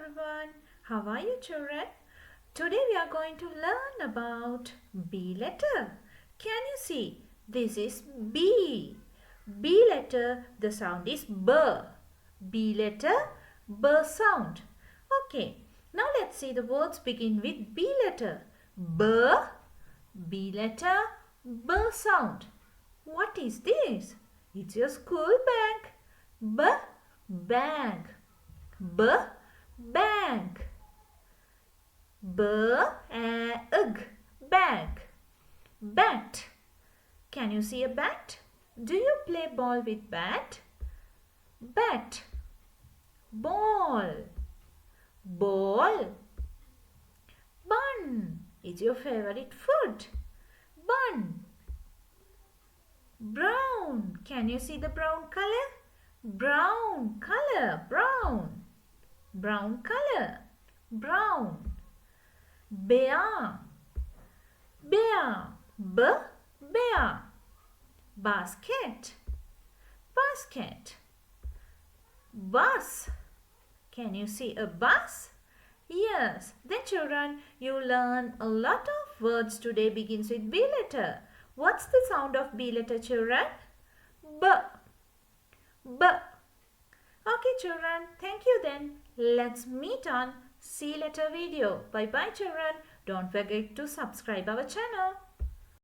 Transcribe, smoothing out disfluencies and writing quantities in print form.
everyone. How are you children? Today we are going to learn about B letter. Can you see? This is B. B letter, the sound is B. B letter, B sound. Okay, now let's see the words begin with B letter. B, B letter, B sound. What is this? It's your school bag. B, bag. B, bag. Bag, bag. Bat. Can you see a bat? Do you play ball with bat? Bat. Ball. Ball. Bun. Is your favorite food? Bun. Brown. Can you see the brown color? Brown color. Brown. Brown color. Brown. Bear. Bear. Bear. Basket. Basket. Bus. Can you see a bus? Yes. Then children, you learn a lot of words today begins with B letter. What's the sound of B letter, children? B. B. Okay children, thank you then. Let's meet on C letter video. Bye bye children. Don't forget to subscribe our channel.